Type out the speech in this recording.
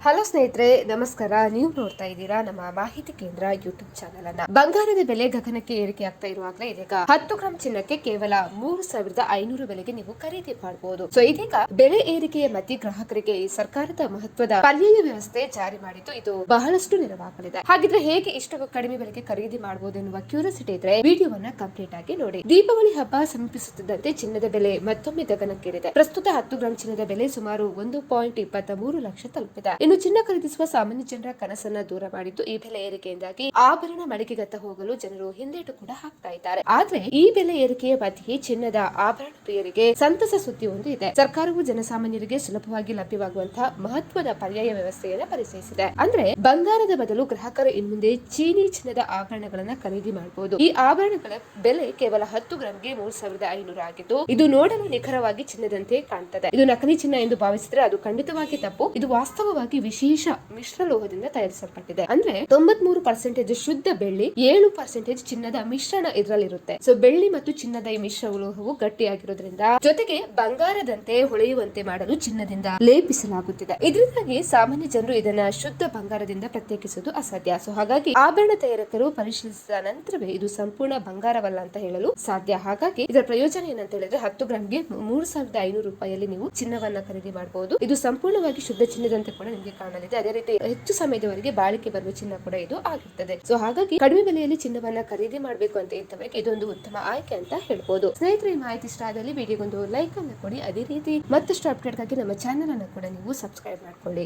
Hello ಸ್ನೇಹಿತರೆ, ನಮಸ್ಕಾರ. ನೀವು ನೋಡ್ತಾ ಇದ್ದೀರಾ ನಮ್ಮ ಮಾಹಿತಿ ಕೇಂದ್ರ ಯೂಟ್ಯೂಬ್ ಚಾನೆಲ್ ಅನ್ನ. ಬಂಗಾರದ ಬೆಲೆ ಗಗನಕ್ಕೆ ಏರಿಕೆ ಆಗ್ತಾ ಇರುವಾಗಲೇ ಇದೀಗ 10 ಗ್ರಾಂ ಚಿನ್ನಕ್ಕೆ ಕೇವಲ 3,500 ಬೆಲೆಗೆ ನೀವು ಖರೀದಿ ಮಾಡಬಹುದು. ಸೊ ಇದೀಗ ಬೆಲೆ ಏರಿಕೆಯ ಮಧ್ಯೆ ಗ್ರಾಹಕರಿಗೆ ಈ ಸರ್ಕಾರದ ಮಹತ್ವದ ಪರ್ಯಾಯ ವ್ಯವಸ್ಥೆ ಜಾರಿ ಮಾಡಿದ್ದು ಇದು ಬಹಳಷ್ಟು ನೆರವಾಗಲಿದೆ. ಹಾಗಿದ್ರೆ ಹೇಗೆ ಇಷ್ಟು ಕಡಿಮೆ ಬೆಲೆಗೆ ಖರೀದಿ ಮಾಡಬಹುದು ಎನ್ನುವ ಕ್ಯೂರಿಯಾಸಿಟಿ ಇದ್ರೆ ವಿಡಿಯೋವನ್ನ ಕಂಪ್ಲೀಟ್ ಆಗಿ ನೋಡಿ. ದೀಪಾವಳಿ ಹಬ್ಬ ಸಮೀಪಿಸುತ್ತಿದ್ದಂತೆ ಚಿನ್ನದ ಬೆಲೆ ಮತ್ತೊಮ್ಮೆ ಗಗನಕ್ಕೇರಿದೆ. ಪ್ರಸ್ತುತ 10 ಗ್ರಾಂ ಚಿನ್ನದ ಬೆಲೆ ಸುಮಾರು 1.23 ಲಕ್ಷ ತಲುಪಿದೆ. ಇನ್ನು ಚಿನ್ನ ಖರೀದಿಸುವ ಸಾಮಾನ್ಯ ಜನರ ಕನಸನ್ನ ದೂರ ಮಾಡಿದ್ದು ಈ ಬೆಲೆ ಏರಿಕೆಯಿಂದಾಗಿ ಆಭರಣ ಮಳಿಗೆಗತ್ತ ಹೋಗಲು ಜನರು ಹಿಂದೇಟು ಕೂಡ ಹಾಕ್ತಾ ಇದ್ದಾರೆ. ಆದ್ರೆ ಈ ಬೆಲೆ ಏರಿಕೆಯ ಮಧ್ಯೆ ಚಿನ್ನದ ಆಭರಣ ಪ್ರಿಯರಿಗೆ ಸಂತಸ ಸುದ್ದಿ ಒಂದು ಇದೆ. ಸರ್ಕಾರವು ಜನಸಾಮಾನ್ಯರಿಗೆ ಸುಲಭವಾಗಿ ಲಭ್ಯವಾಗುವಂತಹ ಮಹತ್ವದ ಪರ್ಯಾಯ ವ್ಯವಸ್ಥೆಯನ್ನು ಪರಿಚಯಿಸಿದೆ. ಅಂದ್ರೆ ಬಂಗಾರದ ಬದಲು ಗ್ರಾಹಕರು ಇನ್ಮುಂದೆ ಚೀನಿ ಚಿನ್ನದ ಆಭರಣಗಳನ್ನ ಖರೀದಿ ಮಾಡಬಹುದು. ಈ ಆಭರಣಗಳ ಬೆಲೆ ಕೇವಲ 10 ಗ್ರಾಂಗೆ 3,500 ಆಗಿದ್ದು ಇದು ನೋಡಲು ನಿಖರವಾಗಿ ಚಿನ್ನದಂತೆ ಕಾಣುತ್ತದೆ. ಇದು ನಕಲಿ ಚಿನ್ನ ಎಂದು ಭಾವಿಸಿದ್ರೆ ಅದು ಖಂಡಿತವಾಗಿ ತಪ್ಪು. ಇದು ವಾಸ್ತವವಾಗಿ ವಿಶೇಷ ಮಿಶ್ರಲೋಹದಿಂದ ತಯಾರಿಸಲ್ಪಟ್ಟಿದೆ. ಅಂದ್ರೆ 93% ಶುದ್ಧ ಬೆಳ್ಳಿ, 7% ಚಿನ್ನದ ಮಿಶ್ರಣ ಇದರಲ್ಲಿರುತ್ತೆ. ಸೊ ಬೆಳ್ಳಿ ಮತ್ತು ಚಿನ್ನದ ಈ ಮಿಶ್ರಲೋಹವು ಗಟ್ಟಿಯಾಗಿರೋದ್ರಿಂದ ಜೊತೆಗೆ ಬಂಗಾರದಂತೆ ಹೊಳೆಯುವಂತೆ ಮಾಡಲು ಚಿನ್ನದಿಂದ ಲೇಪಿಸಲಾಗುತ್ತಿದೆ. ಇದರಿಂದಾಗಿ ಸಾಮಾನ್ಯ ಜನರು ಇದನ್ನ ಶುದ್ಧ ಬಂಗಾರದಿಂದ ಪ್ರತ್ಯೇಕಿಸುವುದು ಅಸಾಧ್ಯ. ಸೊ ಹಾಗಾಗಿ ಆಭರಣ ತಯಾರಕರು ಪರಿಶೀಲಿಸಿದ ನಂತರವೇ ಇದು ಸಂಪೂರ್ಣ ಬಂಗಾರವಲ್ಲ ಅಂತ ಹೇಳಲು ಸಾಧ್ಯ. ಹಾಗಾಗಿ ಇದರ ಪ್ರಯೋಜನ ಏನಂತ ಹೇಳಿದ್ರೆ 10 ಗ್ರಾಂಗೆ 3,500 ರೂಪಾಯಿಯಲ್ಲಿ ನೀವು ಚಿನ್ನವನ್ನ ಖರೀದಿ ಮಾಡಬಹುದು. ಇದು ಸಂಪೂರ್ಣವಾಗಿ ಶುದ್ಧ ಚಿನ್ನದಂತೆ ಕೂಡ ನಿಮಗೆ ಕಾಣಲಿದೆ. ಅದೇ ರೀತಿ ಹೆಚ್ಚು ಸಮಯದವರೆಗೆ ಬಾಳಿಕೆ ಬರುವ ಚಿನ್ನ ಕೂಡ ಇದು ಆಗಿರ್ತದೆ. ಸೊ ಹಾಗಾಗಿ ಕಡಿಮೆ ಬೆಲೆಯಲ್ಲಿ ಚಿನ್ನವನ್ನ ಖರೀದಿ ಮಾಡಬೇಕು ಅಂತ ಇದ್ದವರಿಗೆ ಇದೊಂದು ಉತ್ತಮ ಆಯ್ಕೆ ಅಂತ ಹೇಳ್ಬೋದು. ಸ್ನೇಹಿತರೆ, ಈ ಮಾಹಿತಿ ಇಷ್ಟ ಆದಲ್ಲಿ ವಿಡಿಯೋಗೊಂದು ಲೈಕ್ ಅನ್ನು ಕೊಡಿ. ಅದೇ ರೀತಿ ಮತ್ತಷ್ಟು ಅಪ್ಡೇಟ್ ಗಾಗಿ ನಮ್ಮ ಚಾನೆಲ್ ಅನ್ನು ಕೂಡ ನೀವು ಸಬ್ಸ್ಕ್ರೈಬ್ ಮಾಡ್ಕೊಳ್ಳಿ.